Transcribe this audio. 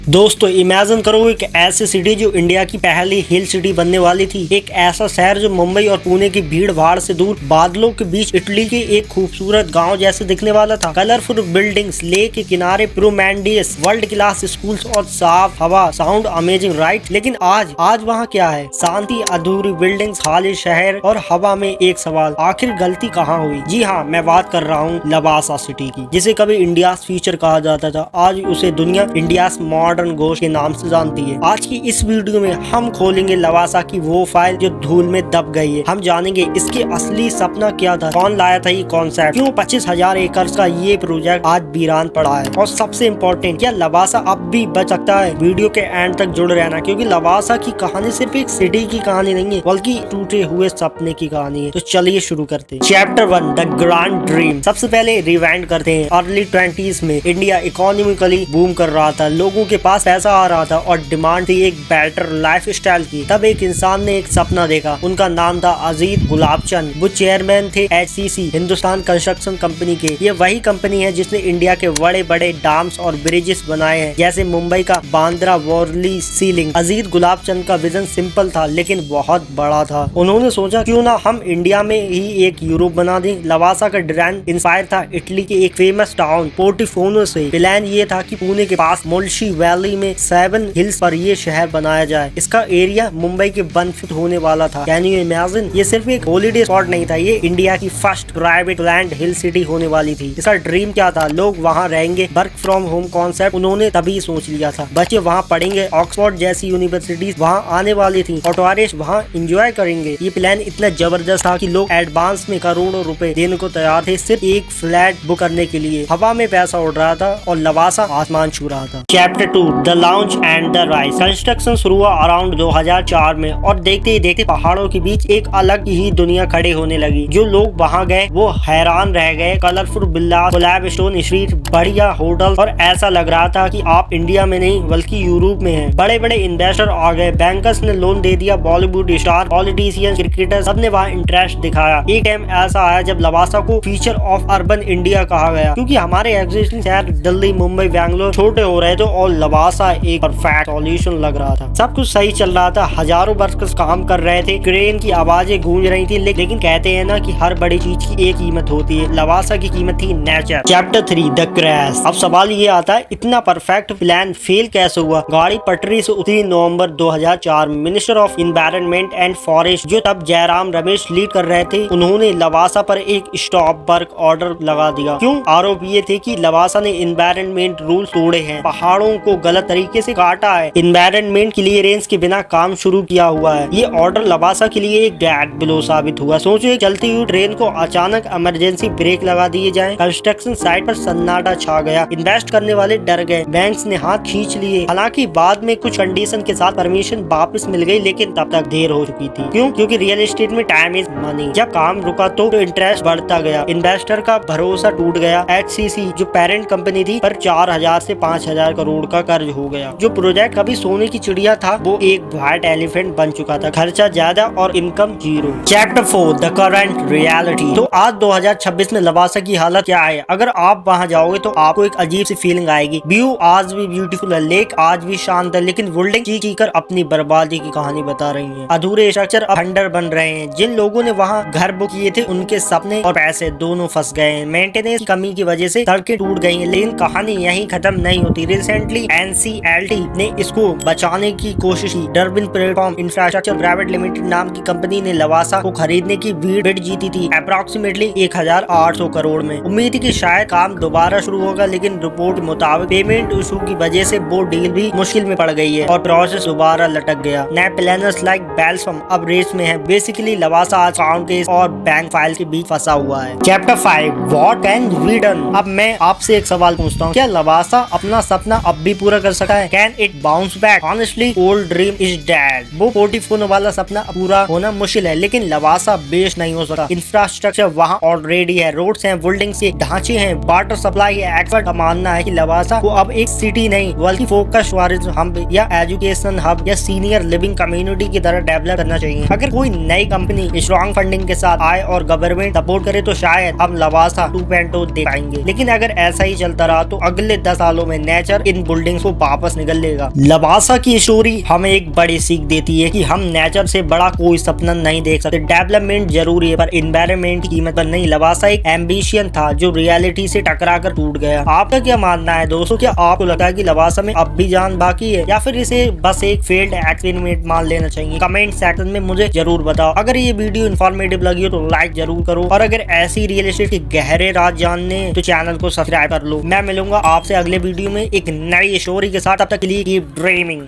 दोस्तों इमेजिन करो एक ऐसी सिटी जो इंडिया की पहली हिल सिटी बनने वाली थी। एक ऐसा शहर जो मुंबई और पुणे की भीड़ भाड़ से दूर बादलों के बीच इटली के एक खूबसूरत गांव जैसे दिखने वाला था। कलरफुल बिल्डिंग्स, लेक के किनारे प्रोमेंडियस वर्ल्ड क्लास स्कूल्स और साफ हवा। Sound amazing right? लेकिन आज वहाँ क्या है? शांति, अधूरी बिल्डिंग्स, खाली शहर और हवा में एक सवाल, आखिर गलती कहाँ हुई? जी हाँ, मैं बात कर रहा हूँ लवासा सिटी की, जिसे कभी इंडिया फ्यूचर कहा जाता था। आज उसे दुनिया इंडिया मॉडर्न गोश्त के नाम से जानती है। आज की इस वीडियो में हम खोलेंगे लवासा की वो फाइल जो धूल में दब गई है। हम जानेंगे इसके असली सपना क्या था, कौन लाया था ये कॉन्सेप्ट, क्यों 25,000 एकड़ का ये प्रोजेक्ट आज वीरान पड़ा है, और सबसे इम्पोर्टेंट, क्या लवासा अब भी बच सकता है? वीडियो के एंड तक जुड़ रहना, क्योंकि लवासा की कहानी सिर्फ एक सिटी की कहानी नहीं है, बल्कि टूटे हुए सपने की कहानी है। तो चलिए शुरू करते हैं। Chapter 1, the grand dream. सबसे पहले रिवाइंड करते हैं। अर्ली 20s में इंडिया इकोनॉमिकली बूम कर रहा था, लोगों के पास पैसा आ रहा था और डिमांड थी एक बेटर लाइफ स्टाइल की। तब एक इंसान ने एक सपना देखा। उनका नाम था अजीत गुलाबचंद। वो चेयरमैन थे HCC, हिंदुस्तान कंस्ट्रक्शन कंपनी के। ये वही कंपनी है जिसने इंडिया के बड़े बड़े डैम्स और ब्रिजेस बनाए हैं, जैसे मुंबई का बांद्रा वॉरली सीलिंग। अजीत गुलाबचंद का विजन सिंपल था लेकिन बहुत बड़ा था। उन्होंने सोचा क्यों ना हम इंडिया में ही एक यूरोप बना दें। लवासा का डिजाइन इंस्पायर था इटली के एक फेमस टाउन पोर्टिफोनो से। प्लान ये था कि पुणे के पास मुल्शी वैली में 7 हिल्स पर ये शहर बनाया जाए। इसका एरिया मुंबई के 1 फीट होने वाला था। Can you imagine? ये सिर्फ एक हॉलीडे स्पॉट नहीं था, ये इंडिया की फर्स्ट प्राइवेट लैंड हिल सिटी होने वाली थी। इसका ड्रीम क्या था? लोग वहाँ रहेंगे, वर्क फ्रॉम होम कॉन्सेप्ट उन्होंने तभी सोच लिया था। बच्चे वहाँ पढ़ेंगे, ऑक्सफोर्ड जैसी यूनिवर्सिटीज वहाँ आने वाली थी और टूरिस्ट वहाँ एंजॉय करेंगे। ये प्लान इतना जबरदस्त था कि लोग एडवांस में करोड़ों रुपए देने को तैयार थे सिर्फ एक फ्लैट बुक करने के लिए। हवा में पैसा उड़ रहा था और लवासा आसमान छू रहा था। Chapter 2, the launch and the rise. Construction शुरू हुआ अराउंड 2004 में और देखते ही देखते पहाड़ों के बीच एक अलग ही दुनिया खड़े होने लगी। जो लोग वहाँ गए वो हैरान रह गए। कलरफुल विलास, कोलैब स्टोन स्ट्रीट, बढ़िया होटल, और ऐसा लग रहा था कि आप इंडिया में नहीं बल्कि यूरोप में हैं। बड़े बड़े इन्वेस्टर आ गए, बैंकर्स ने लोन दे दिया, बॉलीवुड स्टार, पॉलिटिशियन, क्रिकेटर, सबने वहाँ इंटरेस्ट दिखाया। एक टाइम ऐसा आया जब लवासा को फ्यूचर ऑफ अर्बन इंडिया कहा गया, क्योंकि हमारे एग्जिस्टिंग शहर दिल्ली, मुंबई, बैंगलोर छोटे हो रहे थे और लवासा एक परफेक्ट सॉल्यूशन लग रहा था। सब कुछ सही चल रहा था, हजारों वर्कर्स काम कर रहे थे, क्रेन की आवाजें गूंज रही थी। लेकिन कहते हैं ना कि हर बड़ी चीज की एक कीमत होती है। लवासा की कीमत थी नेचर। Chapter 3, the crash. अब सवाल ये आता है, इतना परफेक्ट प्लान फेल कैसे हुआ? गाड़ी पटरी से उतरी नवंबर 2004 में। Minister of environment and forest, जो तब जयराम रमेश लीड कर रहे थे, उन्होंने लवासा पर एक स्टॉप वर्क ऑर्डर लगा दिया। क्यों? आरोप ये थे कि लवासा ने एनवायरनमेंट रूल तोड़े हैं, पहाड़ों को गलत तरीके से काटा है, एनवायरनमेंट क्लियरेंस के बिना काम शुरू किया हुआ है। ये ऑर्डर लवासा के लिए एक डेड ब्लो साबित हुआ। सोचो, एक चलती हुई ट्रेन को अचानक इमरजेंसी ब्रेक लगा दिए जाए। कंस्ट्रक्शन साइट पर सन्नाटा छा गया। इन्वेस्ट करने वाले डर गए, बैंक्स ने हाथ खींच लिए। हालांकि बाद में कुछ कंडीशन के साथ परमिशन वापस मिल गई, लेकिन तब तक देर हो चुकी थी। क्यों? क्योंकि रियल एस्टेट में टाइम इज मनी। जब काम रुका तो इंटरेस्ट बढ़ता गया, इन्वेस्टर का भरोसा टूट गया। HCC जो पेरेंट कंपनी थी पर 4,000 से 5,000 करोड़ का कर्ज हो गया। जो प्रोजेक्ट कभी सोने की चिड़िया था वो एक व्हाइट एलिफेंट बन चुका था। खर्चा ज्यादा और income zero. Chapter 4, the current reality. तो आज 2026 में लवासा की हालत क्या है? अगर आप वहाँ जाओगे तो आपको एक अजीब सी फीलिंग आएगी। व्यू आज भी ब्यूटीफुल है, लेक आज भी शांत है, लेकिन बिल्डिंग चीख कर अपनी बर्बादी की कहानी बता रही है। अधूरे स्ट्रक्चर अब खंडर बन रहे हैं। जिन लोगों ने वहाँ घर बुक किए थे उनके सपने और पैसे दोनों फंस गए हैं। मेंटेनेंस की कमी की वजह से सड़कें टूट गई हैं, लेकिन कहानी यहीं खत्म नहीं होती। रिसेंटली NCLT ने इसको बचाने की कोशिश की। Durbin platform infrastructure private limited नाम की कंपनी ने लवासा को खरीदने की बिड जीती थी, अप्रोक्सीमेटली 1,800 करोड़ में। उम्मीद की शायद काम दोबारा शुरू होगा, लेकिन रिपोर्ट के मुताबिक पेमेंट इशू की वजह से वो डील भी मुश्किल में पड़ गई है और प्रोसेस दोबारा लटक गया। नए प्लानर्स लाइक बेल्सम अब रेस में है। बेसिकली लवासा आज काउंट केस और बैंक फाइल के बीच फंसा हुआ है। Chapter 5, what can be done. अब मैं आपसे एक सवाल पूछता हूँ, क्या लवासा अपना सपना अब भी पूरा कर सकता है? Can it bounce back? Honestly old dream is dead. वो पोर्टिफोनो वाला सपना पूरा होना मुश्किल है, लेकिन लवासा बेस नहीं हो सकता। इंफ्रास्ट्रक्चर वहाँ ऑलरेडी है, रोड्स हैं, बिल्डिंग्स के ढांचे हैं, वाटर सप्लाई है। एक्सपर्ट का मानना है कि लवासा को अब एक सिटी नहीं बल्कि फोकस टूरिज्म हब या एजुकेशन हब या सीनियर लिविंग कम्युनिटी की तरह डेवलप करना चाहिए। अगर कोई नई कंपनी स्ट्रॉन्ग स्ट्रॉन्ग फंडिंग के साथ आए और गवर्नमेंट सपोर्ट करे तो शायद हम लवासा 2.0 देख पाएंगे। लेकिन अगर ऐसा ही चलता रहा तो अगले 10 सालों में नेचर इन बिल्डिंग्स को वापस निगल लेगा। लवासा की स्टोरी हमें एक बड़ी सीख देती है कि हम नेचर से बड़ा कोई सपना नहीं देख सकते। डेवलपमेंट जरूरी है पर एनवायरनमेंट की कीमत पर नहीं। लवासा एक एम्बिशन था जो रियलिटी से टकरा कर टूट गया। आपका क्या मानना है दोस्तों? क्या आपको लगता है कि लवासा में अब भी जान बाकी है या फिर इसे बस एक फेल्ड एक्सपेरिमेंट मान लेना चाहिए? कमेंट सेक्शन में मुझे जरूर बताओ। अगर ये वीडियो इन्फॉर्मेटिव लगी हो तो लाइक जरूर करो और अगर ऐसी रियल एस्टेट के गहरे राज जानने तो चैनल को सब्सक्राइब कर लो। मैं मिलूंगा आपसे अगले वीडियो में एक नई स्टोरी के साथ। तब तक के लिए कीप ड्रीमिंग।